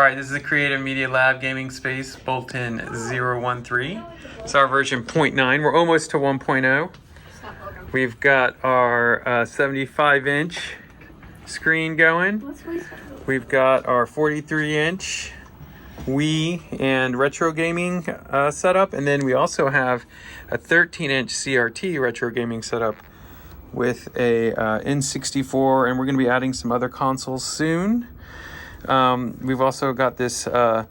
All right, this is the Creative Media Lab gaming space, Bolton 013. It's our version 0.9. We're almost to 1.0. We've got our 75-inch screen going. We've got our 43-inch Wii and retro gaming setup, and then we also have a 13-inch CRT retro gaming setup with a N64, and we're going to be adding some other consoles soon. We've also got this Sega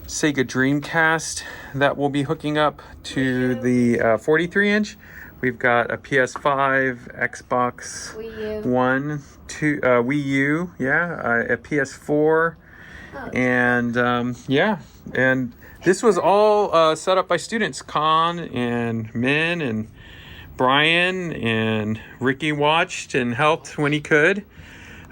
Dreamcast that will be hooking up to the 43-inch. We've got a PS5, Xbox One, Wii U, a PS4, and and this was all set up by students. Con and Min and Brian and Ricky watched and helped when he could.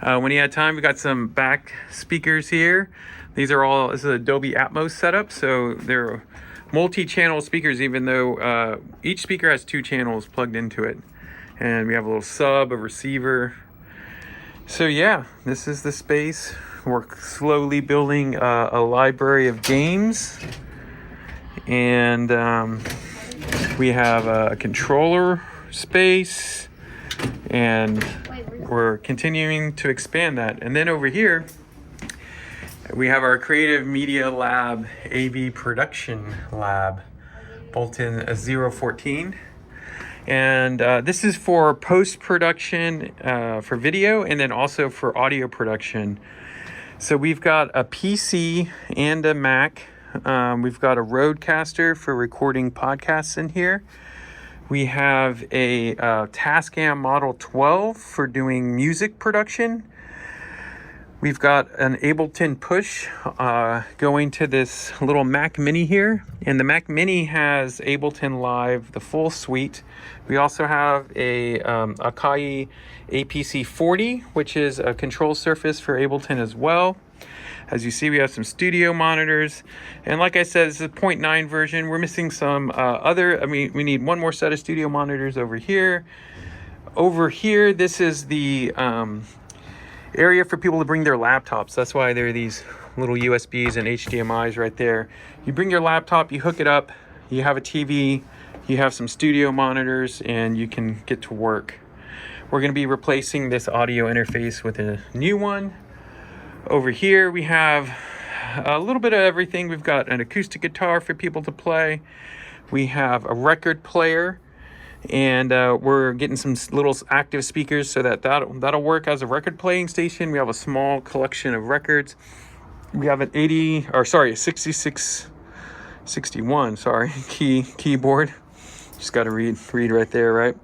When he had time, we got some back speakers here. This is a Dolby Atmos setup, so they're multi-channel speakers, even though each speaker has 2 channels plugged into it. And we have a little sub, a receiver. So yeah, this is the space. We're slowly building a library of games. And we have a controller space, and we're continuing to expand that. And then over here, we have our Creative Media Lab AV Production Lab, Bolton 014. And this is for post-production for video, and then also for audio production. So we've got a PC and a Mac. We've got a Rodecaster for recording podcasts in here. We have a Tascam Model 12 for doing music production. We've got an Ableton Push going to this little Mac Mini here. And the Mac Mini has Ableton Live, the full suite. We also have a Akai APC40, which is a control surface for Ableton as well. As you see, we have some studio monitors. And like I said, this is a 0.9 version. We're missing some we need one more set of studio monitors over here. Over here, this is the area for people to bring their laptops. That's why there are these little USBs and HDMIs right there. You bring your laptop, you hook it up, you have a TV, you have some studio monitors, and you can get to work. We're going to be replacing this audio interface with a new one. Over here we have a little bit of everything. We've got an acoustic guitar for people to play. We have a record player, and we're getting some little active speakers so that'll work as a record playing station. We have a small collection of records. We have an 61 keyboard. Just got to read right there, right?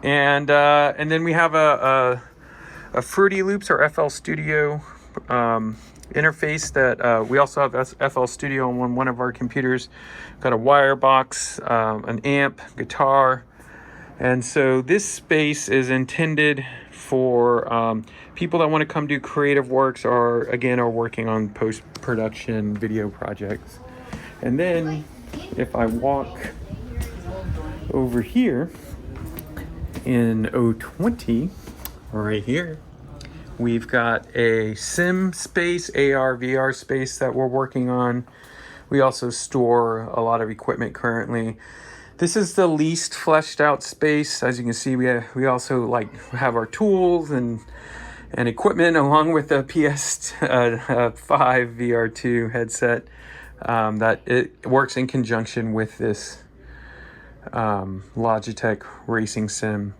And then we have a Fruity Loops or FL Studio interface that we also have FL Studio on one of our computers. Got a wire box, an amp, guitar. And so this space is intended for people that want to come do creative works or are working on post-production video projects. And then if I walk over here in 020, right here, we've got a sim space, AR, VR space that we're working on. We also store a lot of equipment currently. This is the least fleshed out space. As you can see, we also have our tools and equipment along with the PS5 VR2 headset that it works in conjunction with this Logitech Racing Sim.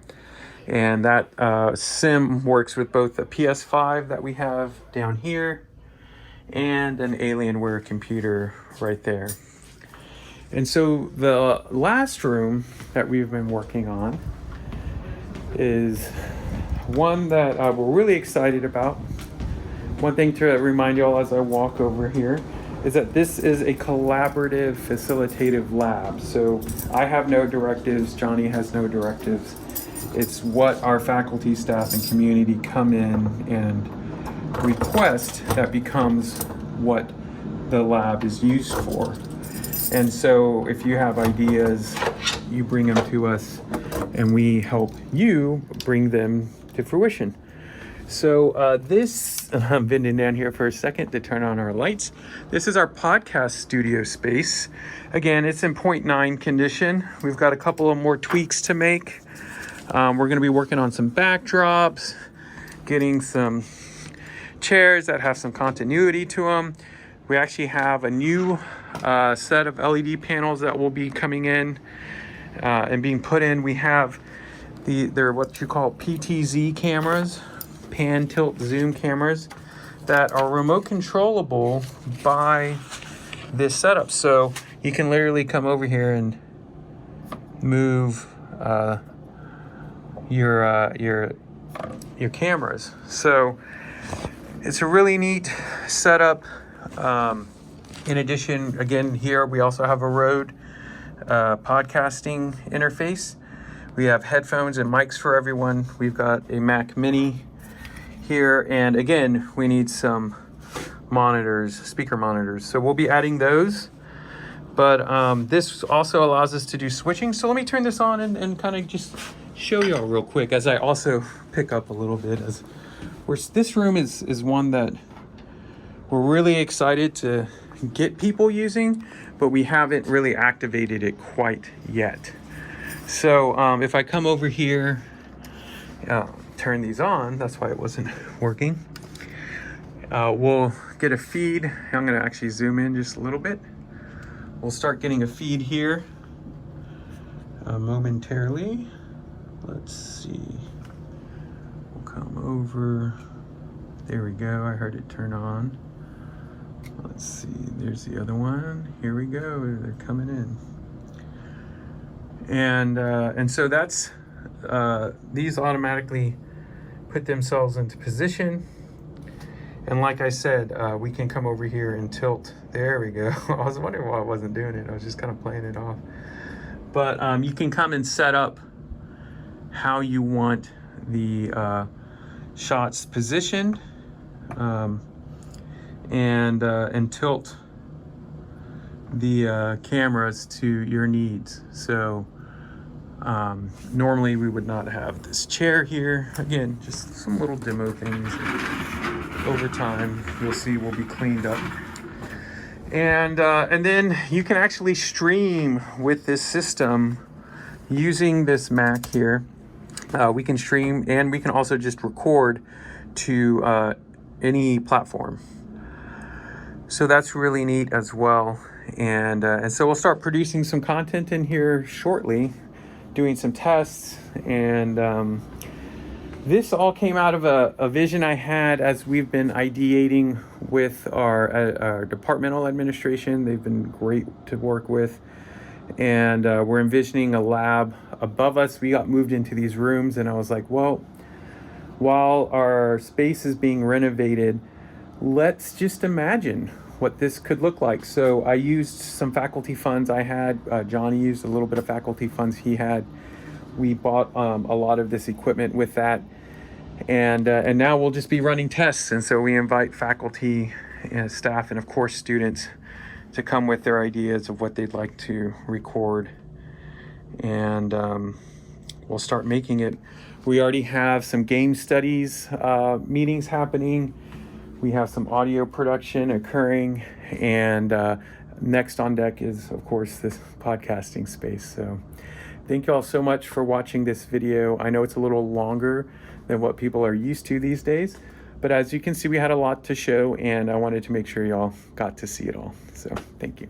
And that sim works with both the PS5 that we have down here and an Alienware computer right there. And so the last room that we've been working on is one that we're really excited about. One thing to remind y'all as I walk over here is that this is a collaborative facilitative lab. So I have no directives, Johnny has no directives. It's what our faculty, staff, and community come in and request that becomes what the lab is used for. And so if you have ideas, you bring them to us and we help you bring them to fruition. So this I'm bending down here for a second to turn on our lights. This is our podcast studio space. Again, it's in 0.9 condition. We've got a couple of more tweaks to make. We're going to be working on some backdrops, getting some chairs that have some continuity to them. We actually have a new set of LED panels that will be coming in and being put in. We have they're what you call PTZ cameras, pan, tilt, zoom cameras, that are remote controllable by this setup. So you can literally come over here and move your cameras. So it's a really neat setup. In addition, again, here we also have a Rode podcasting interface. We have headphones and mics for everyone. We've got a Mac Mini here, and again, we need some monitors, speaker monitors. So we'll be adding those, but this also allows us to do switching. So let me turn this on and kind of just show y'all real quick as I also pick up a little bit. As this room is one that we're really excited to get people using, but we haven't really activated it quite yet. So if I come over here, turn these on, that's why it wasn't working. We'll get a feed. I'm gonna actually zoom in just a little bit. We'll start getting a feed here momentarily. Let's see, we'll come over. There we go, I heard it turn on. Let's see, there's the other one. Here we go, they're coming in. And so that's, these automatically put themselves into position. And like I said, we can come over here and tilt. There we go. I was wondering why I wasn't doing it. I was just kind of playing it off. But you can come and set up how you want the shots positioned, and tilt the cameras to your needs. So normally we would not have this chair here. Again, just some little demo things. Over time, you'll see will be cleaned up. And then you can actually stream with this system using this Mac here. We can stream, and we can also just record to any platform. So that's really neat as well. And so we'll start producing some content in here shortly, doing some tests. And this all came out of a vision I had as we've been ideating with our departmental administration. They've been great to work with. And we're envisioning a lab above us. We got moved into these rooms, and I was like, well, while our space is being renovated, let's just imagine what this could look like. So I used some faculty funds I had. Johnny used a little bit of faculty funds he had. We bought a lot of this equipment with that. And now we'll just be running tests. And so we invite faculty, staff, and of course students to come with their ideas of what they'd like to record. And we'll start making it. We already have some game studies meetings happening. We have some audio production occurring. And next on deck is, of course, this podcasting space. So thank you all so much for watching this video. I know it's a little longer than what people are used to these days, but as you can see, we had a lot to show, and I wanted to make sure y'all got to see it all. So thank you.